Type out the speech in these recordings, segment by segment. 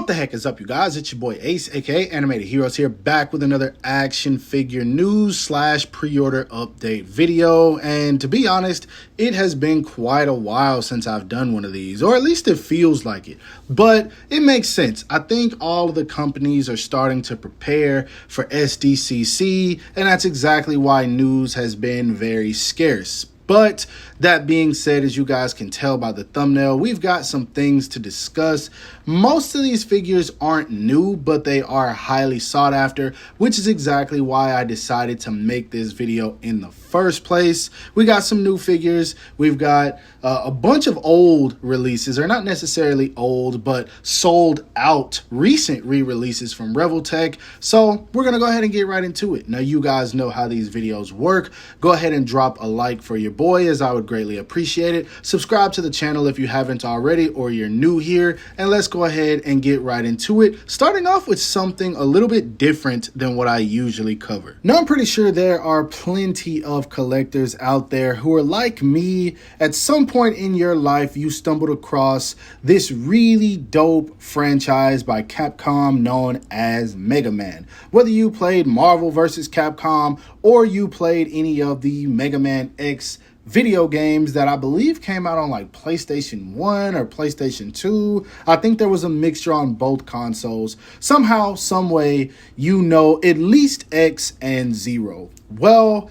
What the heck is up, you guys? It's your boy Ace, aka Animated Heroes here, back with another action figure news / pre-order update video. And to be honest, it has been quite a while since I've done one of these, or at least it feels like it. But it makes sense. I think all of the companies are starting to prepare for SDCC, and that's exactly why news has been very scarce. But that being said, as you guys can tell by the thumbnail, we've got some things to discuss. Most of these figures aren't new, but they are highly sought after, which is exactly why I decided to make this video in the first place. We got some new figures. We've got a bunch of old releases, or not necessarily old, but sold out recent re-releases from Revoltech. So we're going to go ahead and get right into it. Now, you guys know how these videos work. Go ahead and drop a like for your boy, as I would greatly appreciate it. Subscribe to the channel if you haven't already, or you're new here, and let's go ahead and get right into it, starting off with something a little bit different than what I usually cover. Now, I'm pretty sure there are plenty of collectors out there who are like me. At some point in your life, you stumbled across this really dope franchise by Capcom known as Mega Man. Whether you played Marvel vs. Capcom or you played any of the Mega Man X video games that I believe came out on like PlayStation 1 or PlayStation 2. I think there was a mixture on both consoles. Somehow, some way, you know at least X and Zero. Well,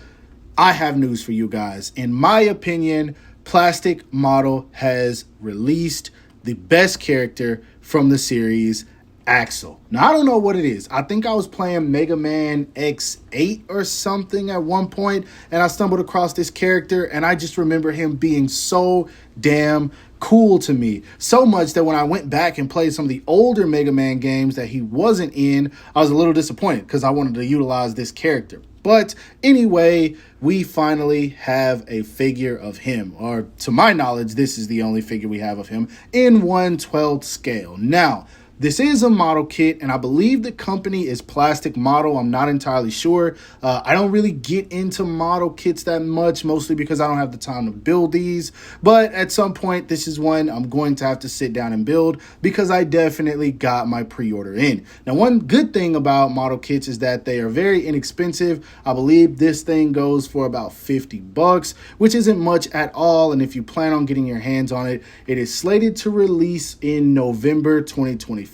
I have news for you guys. In my opinion, Plastic Model has released the best character from the series, Axel. Now, I don't know what it is. I think I was playing Mega Man X8 or something at one point, and I stumbled across this character, and I just remember him being so damn cool to me. So much that when I went back and played some of the older Mega Man games that he wasn't in, I was a little disappointed because I wanted to utilize this character. But anyway, we finally have a figure of him, or to my knowledge, this is the only figure we have of him in 1/12 scale. Now, this is a model kit, and I believe the company is Plastic Model. I'm not entirely sure. I don't really get into model kits that much, mostly because I don't have the time to build these. But at some point, this is one I'm going to have to sit down and build because I definitely got my pre-order in. Now, one good thing about model kits is that they are very inexpensive. I believe this thing goes for about 50 bucks, which isn't much at all. And if you plan on getting your hands on it, it is slated to release in November 2024.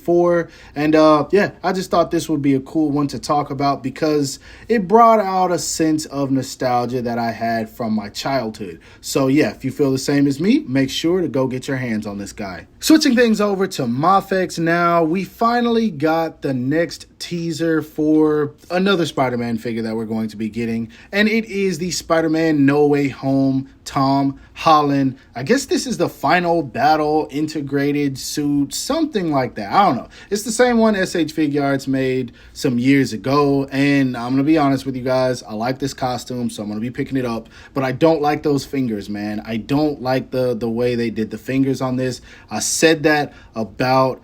And yeah, I just thought this would be a cool one to talk about because it brought out a sense of nostalgia that I had from my childhood. So yeah, if you feel the same as me, make sure to go get your hands on this guy. Switching things over to Mafex now, we finally got the next teaser for another Spider-Man figure that we're going to be getting, and it is the Spider-Man No Way Home Tom Holland. I guess this is the final battle integrated suit, something like that. I don't know. It's the same one SH Figuarts made some years ago, and I'm gonna be honest with you guys, I like this costume, so I'm gonna be picking it up, but I don't like those fingers, man. I don't like the way they did the fingers on this. I said that about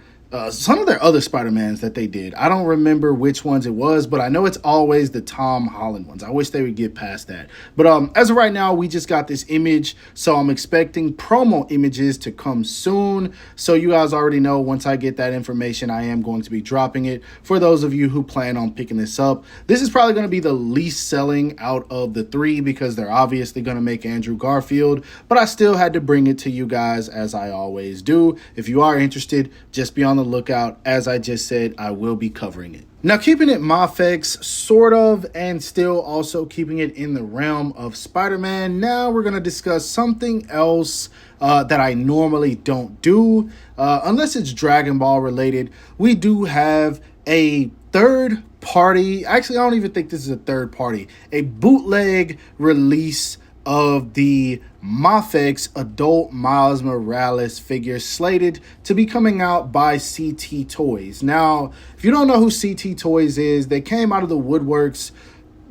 some of their other Spider-Mans that they did. I don't remember which ones it was, but I know it's always the Tom Holland ones. I wish they would get past that. But as of right now, we just got this image, so I'm expecting promo images to come soon. So you guys already know, once I get that information, I am going to be dropping it for those of you who plan on picking this up. This is probably going to be the least selling out of the three because they're obviously going to make Andrew Garfield, but I still had to bring it to you guys as I always do. If you are interested, just be on the lookout. As I just said, I will be covering it. Now, keeping it Mafex, sort of, and still also keeping it in the realm of Spider-Man, now we're going to discuss something else that I normally don't do, unless it's Dragon Ball related. We do have a third party, actually, I don't even think this is a third party, a bootleg release of the Mafex adult Miles Morales figure slated to be coming out by CT Toys. Now, if you don't know who CT Toys is, they came out of the woodworks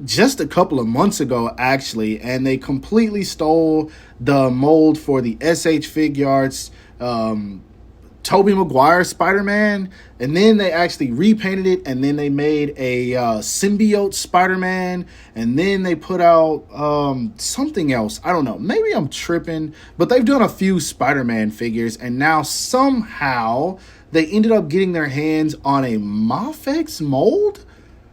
just a couple of months ago, actually, and they completely stole the mold for the SH Figuarts Tobey Maguire Spider-Man, and then they actually repainted it, and then they made a symbiote Spider-Man, and then they put out something else. I don't know. Maybe I'm tripping, but they've done a few Spider-Man figures, and now somehow they ended up getting their hands on a Mafex mold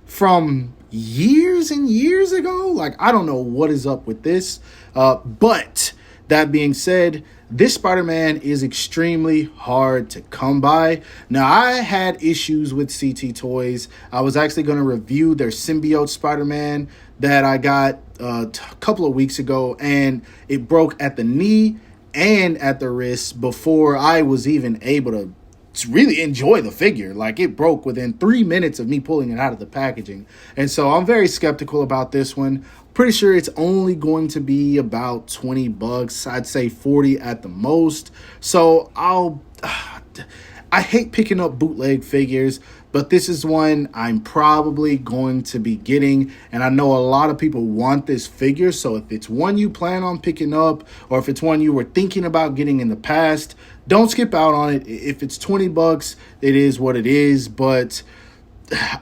from years and years ago. Like, I don't know what is up with this. But that being said, this Spider-Man is extremely hard to come by. Now, I had issues with CT Toys. I was actually going to review their symbiote Spider-Man that I got a couple of weeks ago, and it broke at the knee and at the wrist before I was even able to really enjoy the figure. Like, it broke within 3 minutes of me pulling it out of the packaging. And so I'm very skeptical about this one. Pretty sure it's only going to be about $20. I'd say 40 at the most. So I hate picking up bootleg figures, but this is one I'm probably going to be getting, and I know a lot of people want this figure. So if it's one you plan on picking up, or if it's one you were thinking about getting in the past, don't skip out on it. If it's $20, it is what it is. But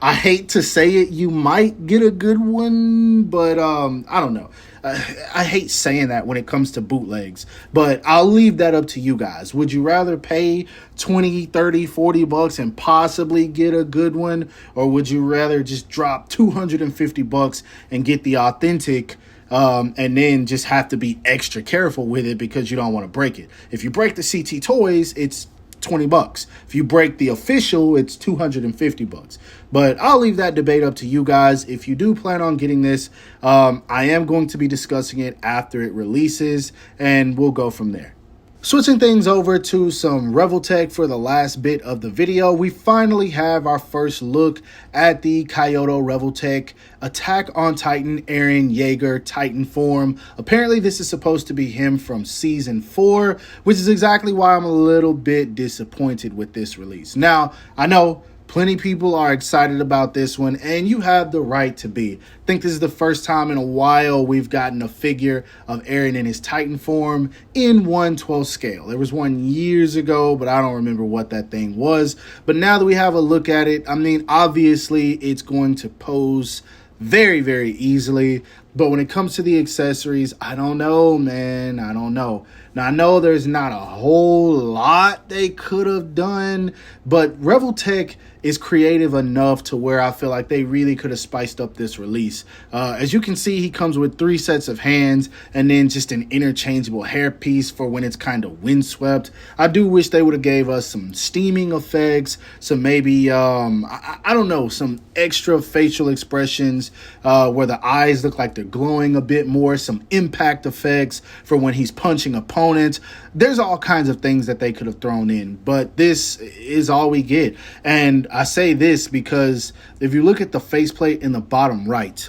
I hate to say it, you might get a good one, but I don't know. I hate saying that when it comes to bootlegs, but I'll leave that up to you guys. Would you rather pay 20, 30, 40 bucks and possibly get a good one, or would you rather just drop 250 bucks and get the authentic and then just have to be extra careful with it because you don't want to break it? If you break the CT Toys, it's $20. If you break the official, it's $250. But I'll leave that debate up to you guys. If you do plan on getting this, I am going to be discussing it after it releases, and we'll go from there. Switching things over to some Revoltech for the last bit of the video, we finally have our first look at the Kaiyodo Revoltech Attack on Titan Eren Yeager Titan form. Apparently this is supposed to be him from season 4, which is exactly why I'm a little bit disappointed with this release. Now, I know plenty of people are excited about this one, and you have the right to be. I think this is the first time in a while we've gotten a figure of Eren in his Titan form in 1/12 scale. There was one years ago, but I don't remember what that thing was. But now that we have a look at it, I mean, obviously it's going to pose very, very easily. But when it comes to the accessories, I don't know, man. I don't know. Now, I know there's not a whole lot they could have done, but Revoltech is creative enough to where I feel like they really could have spiced up this release. As you can see, he comes with 3 sets of hands and then just an interchangeable hairpiece for when it's kind of windswept. I do wish they would have gave us some steaming effects, some maybe, I don't know, some extra facial expressions where the eyes look like they're glowing a bit more, some impact effects for when he's punching opponents. There's all kinds of things that they could have thrown in, but this is all we get. And I say this because if you look at the faceplate in the bottom right,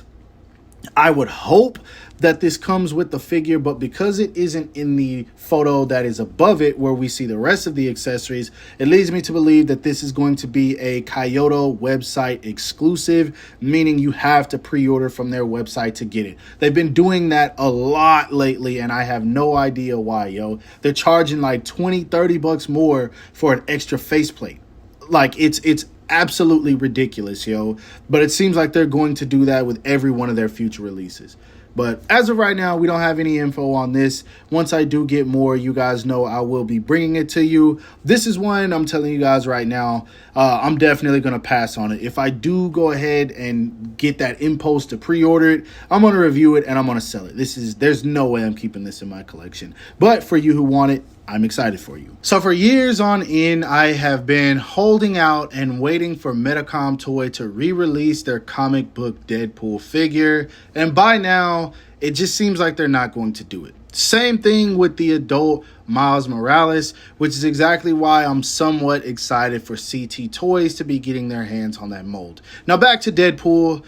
I would hope that this comes with the figure, but because it isn't in the photo that is above it where we see the rest of the accessories, it leads me to believe that this is going to be a Kaiyodo website exclusive, meaning you have to pre-order from their website to get it. They've been doing that a lot lately, and I have no idea why, yo. They're charging like 20, 30 bucks more for an extra faceplate. Like, it's absolutely ridiculous, yo. But it seems like they're going to do that with every one of their future releases. But as of right now, we don't have any info on this. Once I do get more, you guys know I will be bringing it to you. This is one I'm telling you guys right now, I'm definitely going to pass on it. If I do go ahead and get that impulse to pre-order it, I'm going to review it and I'm going to sell it. There's no way I'm keeping this in my collection. But for you who want it, I'm excited for you. So for years on end, I have been holding out and waiting for Medicom Toy to re-release their comic book Deadpool figure. And by now, it just seems like they're not going to do it. Same thing with the adult Miles Morales, which is exactly why I'm somewhat excited for CT Toys to be getting their hands on that mold. Now back to Deadpool.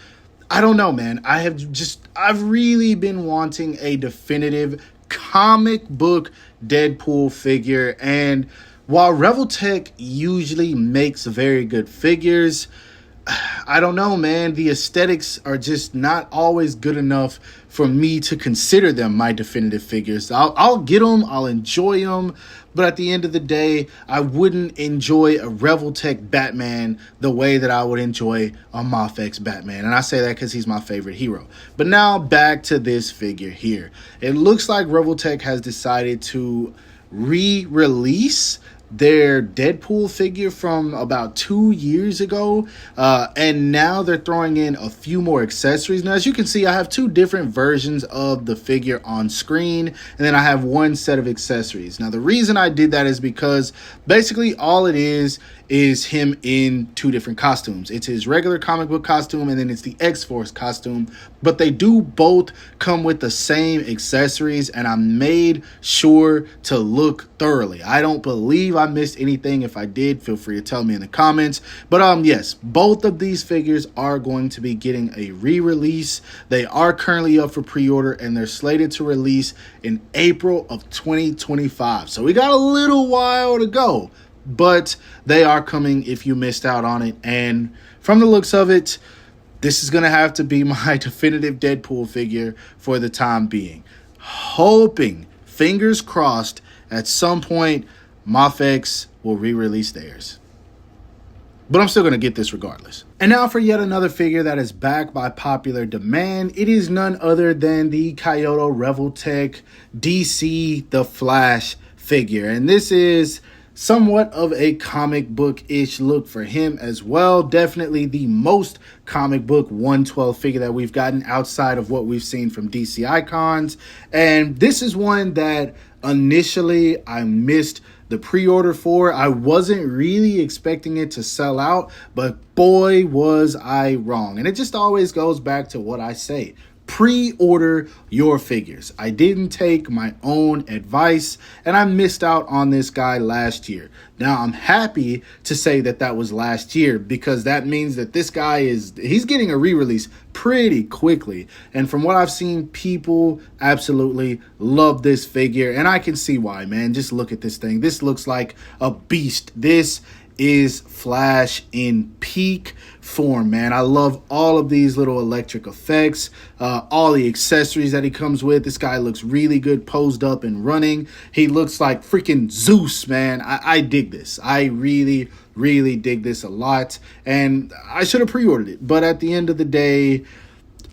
I don't know, man. I've really been wanting a definitive comic book Deadpool figure, and while Revoltech usually makes very good figures, I don't know, man. The aesthetics are just not always good enough for me to consider them my definitive figures. I'll get them, I'll enjoy them, but at the end of the day, I wouldn't enjoy a Revoltech Batman the way that I would enjoy a Mafex Batman. And I say that because he's my favorite hero. But now back to this figure here. It looks like Revoltech has decided to re-release their Deadpool figure from about 2 years ago, and now they're throwing in a few more accessories. Now, as you can see, I have two different versions of the figure on screen, and then I have one set of accessories. Now, the reason I did that is because basically all it is him in two different costumes. It's his regular comic book costume, and then it's the X-Force costume, but they do both come with the same accessories, and I made sure to look thoroughly. I don't believe I missed anything. If I did, feel free to tell me in the comments. But yes, both of these figures are going to be getting a re-release. They are currently up for pre-order, and they're slated to release in April of 2025. So we got a little while to go, but they are coming if you missed out on it. And from the looks of it, this is going to have to be my definitive Deadpool figure for the time being. Hoping, fingers crossed, at some point, Mafex will re-release theirs. But I'm still going to get this regardless. And now for yet another figure that is back by popular demand. It is none other than the Kaiyodo Revoltech DC The Flash figure. And this is somewhat of a comic book-ish look for him as well. Definitely the most comic book 112 figure that we've gotten outside of what we've seen from DC Icons. And this is one that initially I missed the pre-order for. I wasn't really expecting it to sell out, but boy was I wrong. And it just always goes back to what I say. Pre-order your figures. I didn't take my own advice, and I missed out on this guy last year. Now, I'm happy to say that that was last year, because that means that this guy he's getting a re-release pretty quickly. And from what I've seen, people absolutely love this figure, and I can see why, man. Just look at this thing. This looks like a beast. This is Flash in peak form, man. I love all of these little electric effects, all the accessories that he comes with. This guy looks really good posed up and running. He looks like freaking Zeus, man. I dig this. I really dig this a lot, and I should have pre-ordered it, but at the end of the day,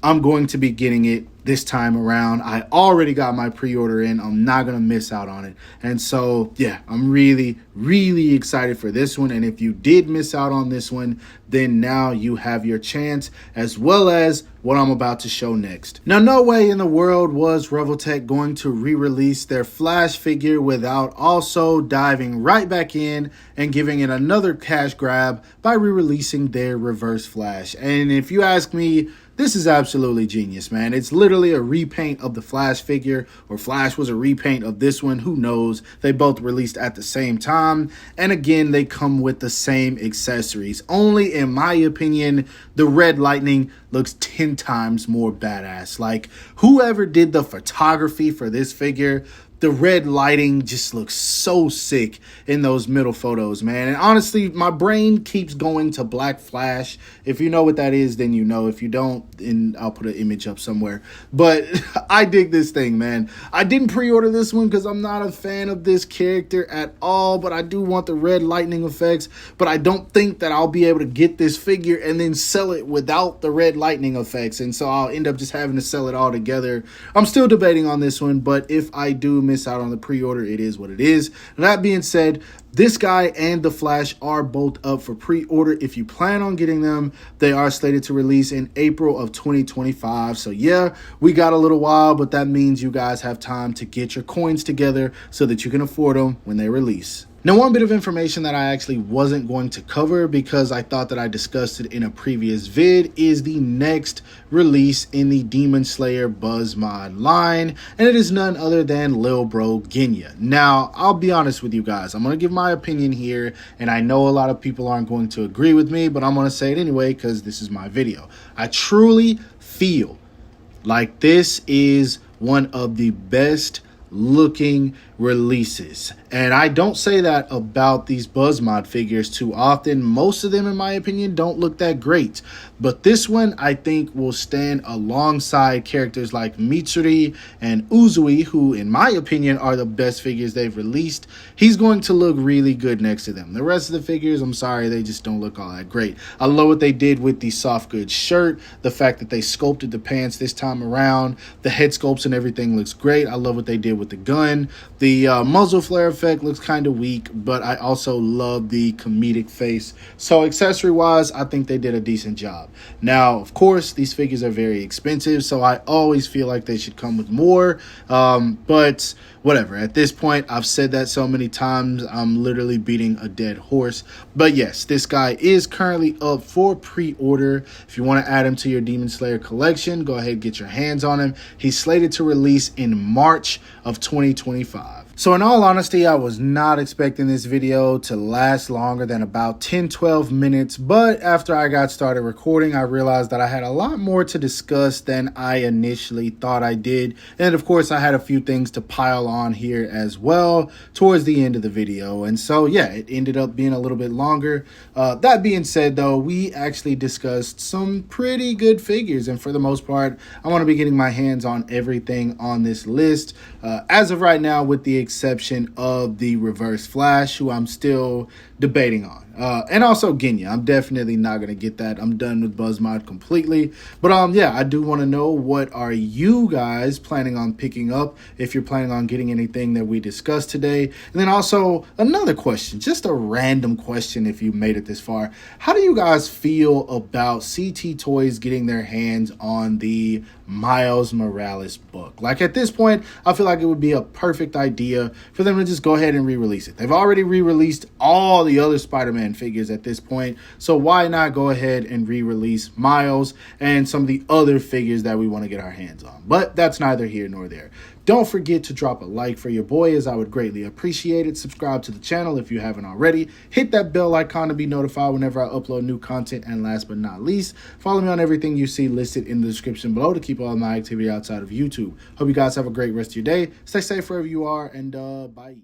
I'm going to be getting it this time around. I already got my pre-order in. I'm not going to miss out on it. And so, yeah, I'm really excited for this one. And if you did miss out on this one, then now you have your chance, as well as what I'm about to show next. Now, no way in the world was Revoltech going to re-release their Flash figure without also diving right back in and giving it another cash grab by re-releasing their Reverse Flash. And if you ask me, this is absolutely genius, man. It's literally a repaint of the Flash figure, or Flash was a repaint of this one. Who knows? They both released at the same time. And again, they come with the same accessories. Only, in my opinion, the Red Lightning looks 10 times more badass. Like, whoever did the photography for this figure, the red lighting just looks so sick in those middle photos, man. And honestly, my brain keeps going to Black Flash. If you know what that is, then you know. If you don't, then I'll put an image up somewhere. But I dig this thing, man. I didn't pre-order this one because I'm not a fan of this character at all, but I do want the red lightning effects. But I don't think that I'll be able to get this figure and then sell it without the red lightning effects. And so I'll end up just having to sell it all together. I'm still debating on this one, but if I do miss out on the pre-order, it is what it is. That being said, this guy and the Flash are both up for pre-order. If you plan on getting them, they are slated to release in April of 2025. So yeah, we got a little while, but that means you guys have time to get your coins together so that you can afford them when they release. Now, one bit of information that I actually wasn't going to cover because I thought that I discussed it in a previous vid is the next release in the Demon Slayer Buzz Mod line, and it is none other than Lil Bro Genya. Now, I'll be honest with you guys. I'm going to give my opinion here, and I know a lot of people aren't going to agree with me, but I'm going to say it anyway because this is my video. I truly feel like this is one of the best looking releases, and I don't say that about these Buzzmod figures too often. Most of them, in my opinion, don't look that great, but this one I think will stand alongside characters like Mitsuri and Uzui, who in my opinion are the best figures they've released. He's going to look really good next to them. The rest of the figures, I'm sorry, they just don't look all that great. I love what they did with the soft goods shirt, the fact that they sculpted the pants this time around, the head sculpts and everything looks great. I love what they did with the gun. The The muzzle flare effect looks kind of weak, but I also love the comedic face. So accessory wise, I think they did a decent job. Now, of course, these figures are very expensive, so I always feel like they should come with more. But whatever. At this point, I've said that so many times, I'm literally beating a dead horse. But yes, this guy is currently up for pre-order. If you want to add him to your Demon Slayer collection, go ahead and get your hands on him. He's slated to release in March of 2025. So in all honesty, I was not expecting this video to last longer than about 10-12 minutes, but after I got started recording, I realized that I had a lot more to discuss than I initially thought I did. And of course, I had a few things to pile on here as well towards the end of the video. And so yeah, it ended up being a little bit longer. That being said though, we actually discussed some pretty good figures, and for the most part, I want to be getting my hands on everything on this list. As of right now, with the exception of the Reverse Flash, who I'm still debating on. And also Genya. I'm definitely not going to get that. I'm done with Buzzmod completely. But yeah, I do want to know, what are you guys planning on picking up if you're planning on getting anything that we discussed today? And then also another question, just a random question if you made it this far. How do you guys feel about CT Toys getting their hands on the Miles Morales book? Like at this point, I feel like it would be a perfect idea for them to just go ahead and re-release it. They've already re-released all the other Spider-Man figures at this point, so why not go ahead and re-release Miles and some of the other figures that we want to get our hands on? But that's neither here nor there. Don't forget to drop a like for your boy, as I would greatly appreciate it. Subscribe to the channel if you haven't already. Hit that bell icon to be notified whenever I upload new content. And last but not least, follow me on everything you see listed in the description below to keep all my activity outside of YouTube. Hope you guys have a great rest of your day. Stay safe wherever you are, and bye.